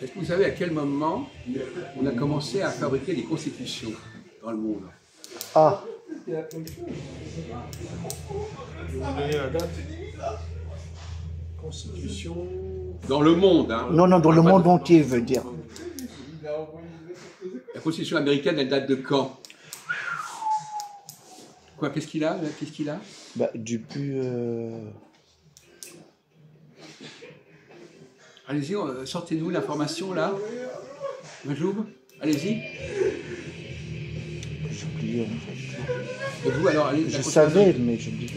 Est-ce que vous savez à quel moment on a commencé à fabriquer des constitutions dans le monde? Ah. Vous donnez la date. Constitution. Dans le monde, hein. Non, non, dans le monde entier, veut dire. La constitution américaine, elle date de quand? Quoi, qu'est-ce qu'il a? Qu'est-ce qu'il a? Bah, depuis... Allez-y, sortez-nous l'information, là. Majoub, allez-y. J'ai oublié, en fait. Et vous, alors, allez, Je savais, mais j'ai oublié.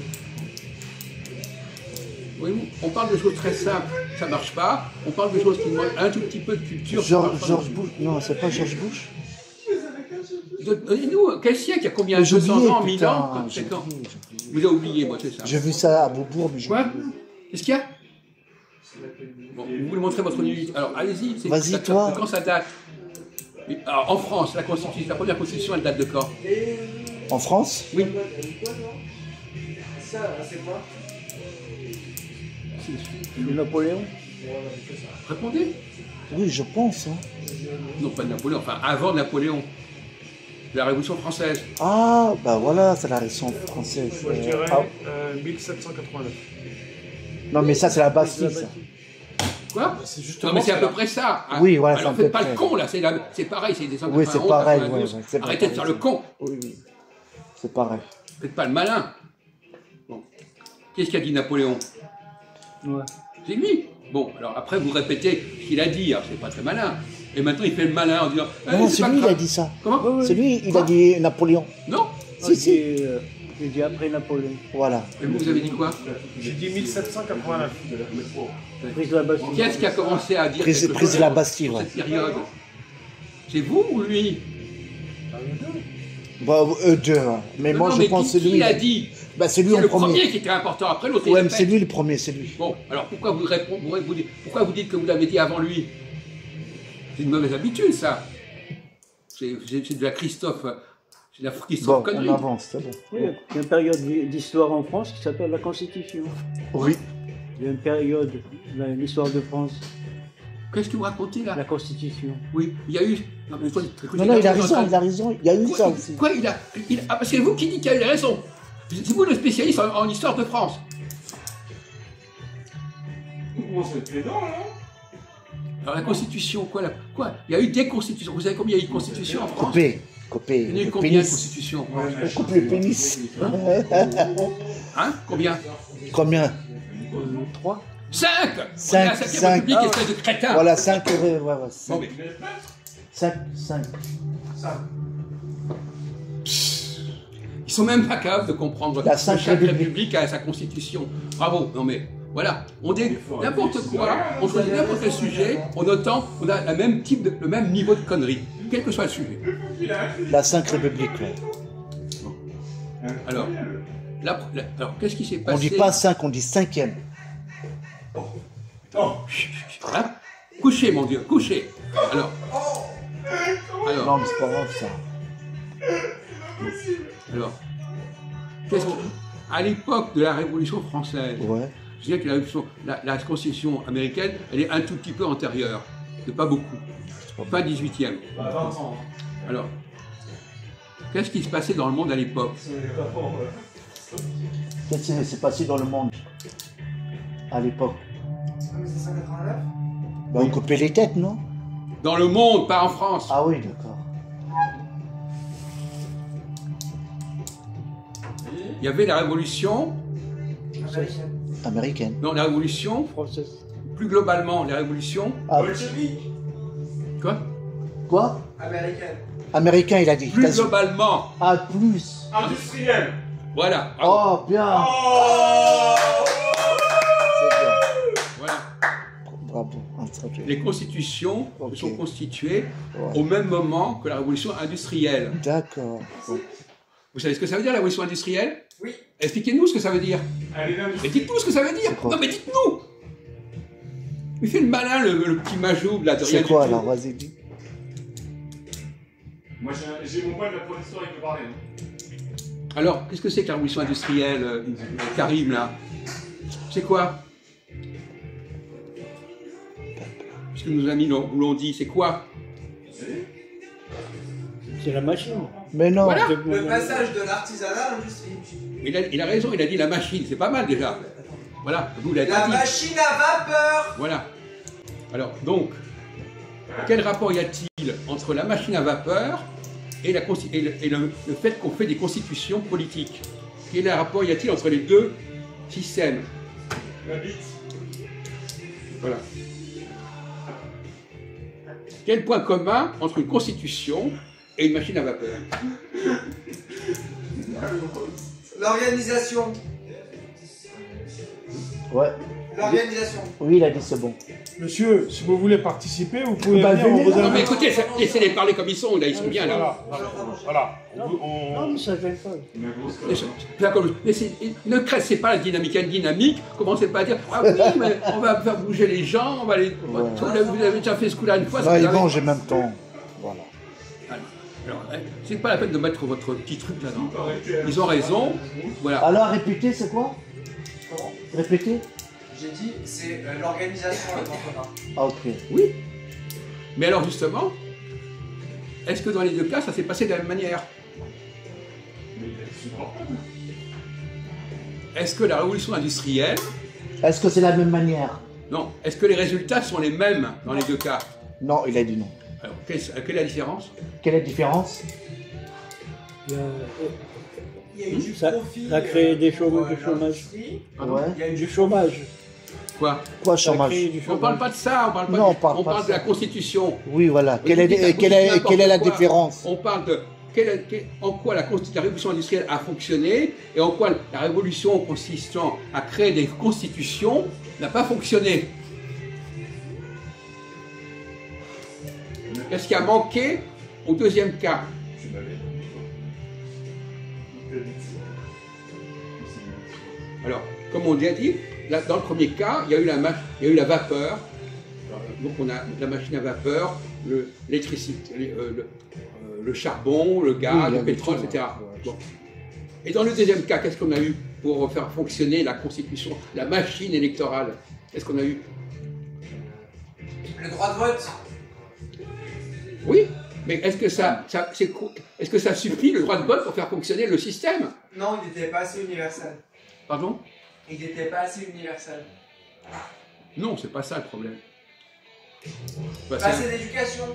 Oui, on parle de choses très simples, ça marche pas. On parle de choses qui demandent un tout petit peu de culture. George Bush. Non, c'est pas George Bush. Donnez-nous, quel siècle? Il y a combien? 200 ans, 1000 ans? J'ai C'est quand? oublié. Vous avez oublié, moi, c'est ça. J'ai vu ça à Beaubourg, mais j'ai Quoi? oublié. Qu'est-ce qu'il y a? Bon, vous voulez montrer votre unité. Alors, allez-y. Vas-y, toi. Quand ça date? Alors, en France, la première constitution, elle date de quand? En France? Oui. Ça, c'est quoi? Le Napoléon. Répondez. Oui, je pense. Hein. Non, pas de Napoléon, enfin, avant Napoléon. La Révolution française. Ah, bah voilà, c'est la Révolution française. Moi, je dirais Ah. 1789. Non, mais ça, c'est la Bastille, ça. Quoi? C'est Non, justement mais c'est à ça. peu près ça. Hein. Oui, voilà, Alors, c'est à faites peu pas près. le con, là. C'est pareil, c'est des 191, Oui, c'est pareil, 92. ouais, c'est Arrêtez de faire le con. Oui, oui. C'est pareil. Faites pas le malin. Bon. Qu'est-ce qu'a dit Napoléon? Ouais. C'est lui. Bon, alors après, vous répétez ce qu'il a dit. Alors, c'est pas très malin. Et maintenant, il fait le malin en disant... Non, c'est c'est pas lui, il grave. a dit ça. Comment? C'est lui, il Quoi? a dit Napoléon. Non. Si, si. J'ai dit après Napoléon. Voilà. Et vous avez dit quoi? J'ai dit 1789. Prise de la Bastille. Qui est-ce qui a commencé à dire Prise quelque de chose la sur Bastille, ouais. cette période? C'est vous ou lui? Bah, eux deux. Hein. Mais moi, Non, je mais pense que c'est qui lui. l'a dit? Bah, c'est lui C'est en le premier. premier qui était important. Après, l'autre, il Ouais, mais répète. c'est lui le premier, c'est lui. Bon, alors pourquoi vous répondez, pourquoi vous dites que vous l'avez dit avant lui? C'est une mauvaise habitude, ça. C'est de la Christophe. C'est de la Christophe Bon, connerie. on avance, c'est bon. Oui, il y a une période d'histoire en France qui s'appelle la Constitution. Oui. Il y a une période, l'histoire de France, Qu'est-ce que vous racontez là? la Constitution. Oui, il y a eu. Non, mais écoutez, Non, non, il a raison, en train- il a raison. Il y a eu Quoi, ça aussi. Quoi, ah, parce que c'est vous qui dites qu'il a eu raison. C'est vous le spécialiste en histoire de France. On se fait dedans, là. Alors la Constitution, quoi? Il y a eu des constitutions. Vous savez combien il y a eu de constitutions en France? Coupé. Coupé. Il y en a eu Le combien de pénis. constitutions? On coupe le pénis. Hein? Combien? Combien? 3. 5! Cinq, La 5e cinq. République, espèce de crétin! Voilà, 5. Ouais, ouais, Bon, 5. mais 5. ils sont même pas capables de comprendre La que Cinq chaque République. république a sa constitution. Bravo, non mais voilà, on dit n'importe quoi, on choisit n'importe quel sujet, on a le même niveau de connerie, quel que soit le sujet. La 5 République, ouais. Alors, alors qu'est-ce qui s'est passé? On dit pas 5, on dit 5e. Hein? Couchez, mon Dieu, couchez. Alors, Non, mais c'est pas grave ça. alors, à l'époque de la Révolution française, Ouais. je dirais que la Constitution américaine, elle est un tout petit peu antérieure, c'est pas beaucoup. Fin 18e. Alors, qu'est-ce qui se passait dans le monde à l'époque? Qu'est-ce qui s'est passé dans le monde à l'époque? 1789. Bah, on coupait les têtes, non? Dans le monde, pas en France. Ah oui, d'accord. Il y avait la Révolution, Américaine. non, la Révolution, Française. plus globalement, la Révolution, Ah, Bolchevique. quoi? quoi? Américaine. Américain, il a dit. Plus T'as su- globalement, Ah, plus. Industrielle. voilà. Bravo. Oh, bien. Oh. C'est bien. Voilà. Bravo. Ah, très bien. Les constitutions Ok. se sont constituées Ouais. au même moment que la Révolution industrielle. D'accord. Vous savez ce que ça veut dire, la Révolution industrielle? Oui. Expliquez-nous ce que ça veut dire. Allez, là, Mais dites-nous ce que ça veut dire. C'est quoi? Non, mais dites-nous. Il fait le malin, le petit majoub, là, de rien C'est du quoi, tout. alors? Vas-y, dis. Moi, j'ai mon poil de la prohistoire, il peut parler. Hein. Alors, qu'est-ce que c'est que la révolution industrielle, Karim, là? C'est quoi? ce que nos amis vous l'ont dit, c'est quoi? C'est la machine. Mais non. Voilà. Le passage de l'artisanat à l'industrie. Il a raison, il a dit la machine, c'est pas mal déjà. Voilà, vous l'avez La dit. machine à vapeur. Voilà. Alors, donc, quel rapport y a-t-il entre la machine à vapeur et, le fait qu'on fait des constitutions politiques? Quel rapport y a-t-il entre les deux systèmes? La bite. Voilà. Quel point commun entre une constitution et une machine à vapeur? L'organisation. Ouais. L'organisation. Oui, il a dit c'est bon. Monsieur, si vous voulez participer, vous pouvez Bah, venir, on venez vous là. Non mais invite. écoutez, laissez-les parler comme ils sont, là ils sont bien là. Voilà. Non, mais ça gêne pas. Ne cressez pas la dynamique. Il y a une dynamique, commencez pas à dire ah oui, mais on va faire bouger les gens, on va les. Vous avez déjà fait ce coup-là une fois. Non, vous il avez- mange en même temps. Voilà. Alors, c'est pas la peine de mettre votre petit truc là-dedans. Ils ont raison. Voilà. Alors, répéter, c'est quoi? Comment? Répéter? J'ai dit, c'est l'organisation à commun. Ah, ok. Oui. Mais alors justement, est-ce que dans les deux cas, ça s'est passé de la même manière? Est-ce que la révolution industrielle, Est-ce que c'est la même manière? non, est-ce que les résultats sont les mêmes dans les deux cas? Non, il a dit non. Alors, quelle est la différence? Quelle est la différence? Il y a- Il y a eu du Ça- profit. ça a créé des pour, du chômage. l'industrie. Pardon? Ouais. Il y a eu Du chômage. Quoi? Quoi, Ça a chômage? créé du On chômage. parle pas de ça, on parle pas Non, de, on parle pas de de la ça. Constitution. Oui, voilà. Vous Quelle dites est, n'importe la quoi. différence? On parle de en quoi la révolution industrielle a fonctionné et en quoi la révolution consistant à créer des constitutions n'a pas fonctionné. Qu'est-ce qui a manqué au deuxième cas? Alors, comme on l'a dit, là, dans le premier cas, il y a eu la vapeur. Donc on a la machine à vapeur, l'électricité, le charbon, le gaz, Oui, il y le avait pétrole, tout, etc. ouais. Bon. Et dans le deuxième cas, qu'est-ce qu'on a eu pour faire fonctionner la constitution, la machine électorale? Qu'est-ce qu'on a eu? Le droit de vote. Oui, mais est-ce que est-ce que ça suffit le droit de vote pour faire fonctionner le système? Non, il n'était pas assez universel. Pardon? Il n'était pas assez universel. Non, c'est pas ça le problème. Bah, Pas c'est- assez d'éducation.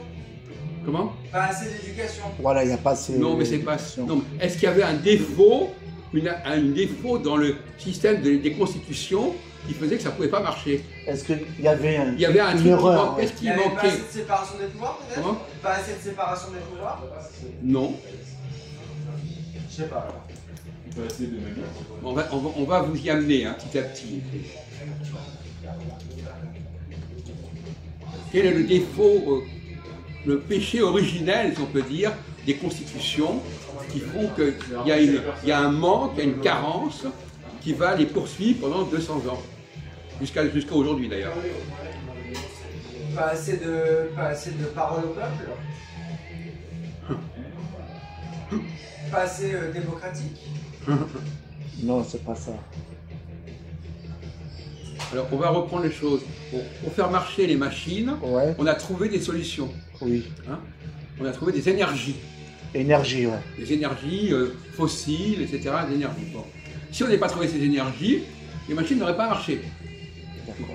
Comment? Pas assez d'éducation. Voilà, il n'y a pas assez. Non, mais c'est pas. Non, mais est-ce qu'il y avait un défaut, un défaut dans le système des constitutions qui faisait que ça ne pouvait pas marcher? Est-ce qu'il y avait Il y avait un une truc qui erreur? manquait. Qu'est-ce Il qui n'y avait pas manquait? assez de séparation des pouvoirs, peut-être. Comment? Pas assez de séparation des pouvoirs. Non. Je sais pas. On va vous y amener hein, petit à petit. Quel est le défaut, le péché originel, si on peut dire, des constitutions qui font qu'il y a un manque, il y a une carence qui va les poursuivre pendant 200 ans, jusqu'à aujourd'hui d'ailleurs. Pas assez de parole au peuple. Pas assez démocratique. Non, c'est pas ça. Alors on va reprendre les choses. Pour faire marcher les machines, Ouais, on a trouvé des solutions. oui. Hein. On a trouvé des énergies. Énergie, ouais. Des énergies fossiles, etc. Des énergies. Bon. Si on n'avait pas trouvé ces énergies, les machines n'auraient pas marché. D'accord.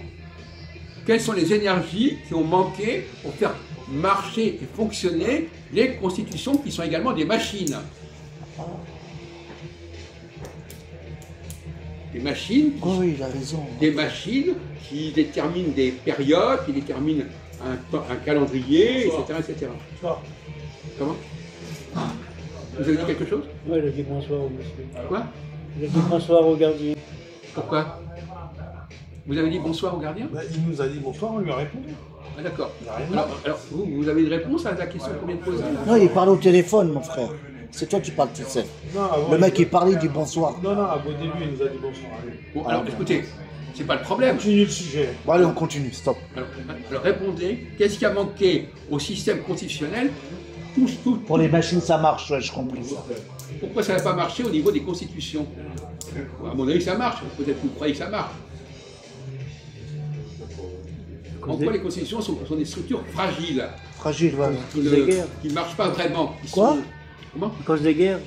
Quelles sont les énergies qui ont manqué pour faire marcher et fonctionner les constitutions qui sont également des machines? Des machines, Oh, oui, il a raison. des machines qui déterminent des périodes, qui déterminent un calendrier, etc. etc. Comment? Vous avez dit quelque chose? Ouais, il a dit bonsoir au monsieur. Quoi? Il a dit bonsoir au gardien. Pourquoi? Vous avez dit bonsoir au gardien? Bah, il nous a dit bonsoir, on lui a répondu. Ah d'accord. Il a rien dit. Alors vous avez une réponse à la question qu'on vient de poser? Non, il parle au téléphone, mon frère. C'est toi qui parles tout seul. Non, avant, Le mec, il parle, il dit bonsoir. Non, au début, il nous a dit bonsoir. Allez. Bon, alors écoutez, c'est pas le problème. Continue le sujet. Bon, allez, on continue, stop. Alors répondez, qu'est-ce qui a manqué au système constitutionnel? Pour les machines, ça marche, ouais, je compris ça. Pourquoi ça n'a pas marché au niveau des constitutions? À mon avis, ça marche. Peut-être que vous croyez que ça marche. En quoi les constitutions sont des structures fragiles, Fragile, voilà. À cause des guerres. qui ne marchent pas vraiment. Quoi Comment À cause des guerres.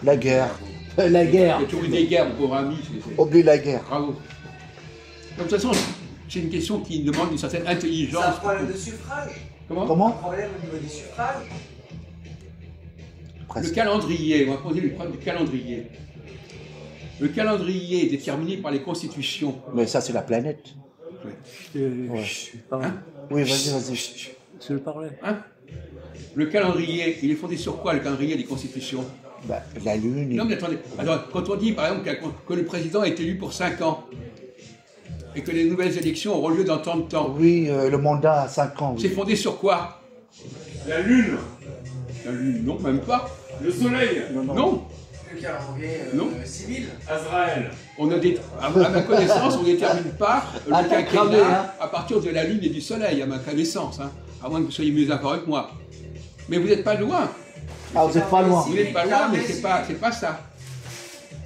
La guerre. La Il y guerre. a toujours eu des guerres, mon pauvre ami. Oublie la guerre. Bravo. De toute façon, c'est une question qui demande une certaine intelligence. C'est un problème de suffrage. Comment Un Comment problème au niveau des suffrages. Le Presque. calendrier, on va poser le problème du calendrier. Le calendrier est déterminé par les constitutions. Mais ça, c'est la planète. Ouais. Pardon. Hein Oui, vas-y. Je le parlais. Hein Le calendrier, il est fondé sur quoi, le calendrier des constitutions? Bah, la Lune. Non, mais attendez. Alors, quand on dit, par exemple, que le président est élu pour 5 ans, et que les nouvelles élections auront lieu dans tant de temps, Oui, le mandat à 5 ans. c'est Oui. fondé sur quoi? La lune, La Lune, non, même pas. le soleil, Non, Le calendrier Non. civil. Azraël. à ma connaissance, on ne détermine pas le Attends, cramé, quinquennat hein. à partir de la Lune et du Soleil, à ma connaissance, hein, à moins que vous soyez mieux informé que moi. Mais vous n'êtes pas loin. Ah, vous n'êtes pas loin. Vous n'êtes pas loin, mais c'est pas ça.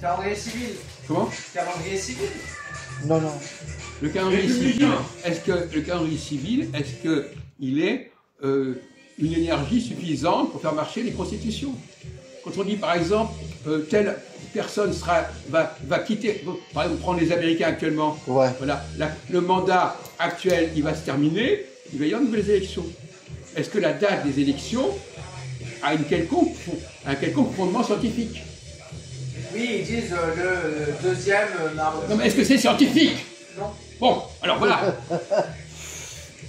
Calendrier civil. Comment? Calendrier civil. Non. Le calendrier civil, Républicain. est-ce que le calendrier civil, est-ce qu'il est une énergie suffisante pour faire marcher les constitutions? Quand on dit par exemple telle personne va quitter, par exemple prendre les Américains actuellement, Ouais. voilà, le mandat actuel il va se terminer, il va y avoir de nouvelles élections. Est-ce que la date des élections a un quelconque fondement scientifique? Oui, ils disent le deuxième mardi. Non mais est-ce que c'est scientifique? Non. Bon, alors voilà.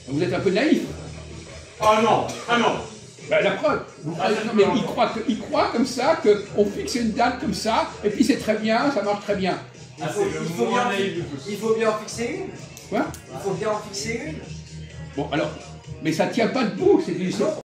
Vous êtes un peu naïf. Ah non, ah non. Ben, la preuve. Non, mais il croit comme ça qu'on fixe une date comme ça, et puis c'est très bien, ça marche très bien. Ah, c'est Il faut le moins bien- naïf de tous. Il faut bien en fixer une. Quoi? Il faut bien en fixer une. Bon, alors, mais ça tient pas debout, c'est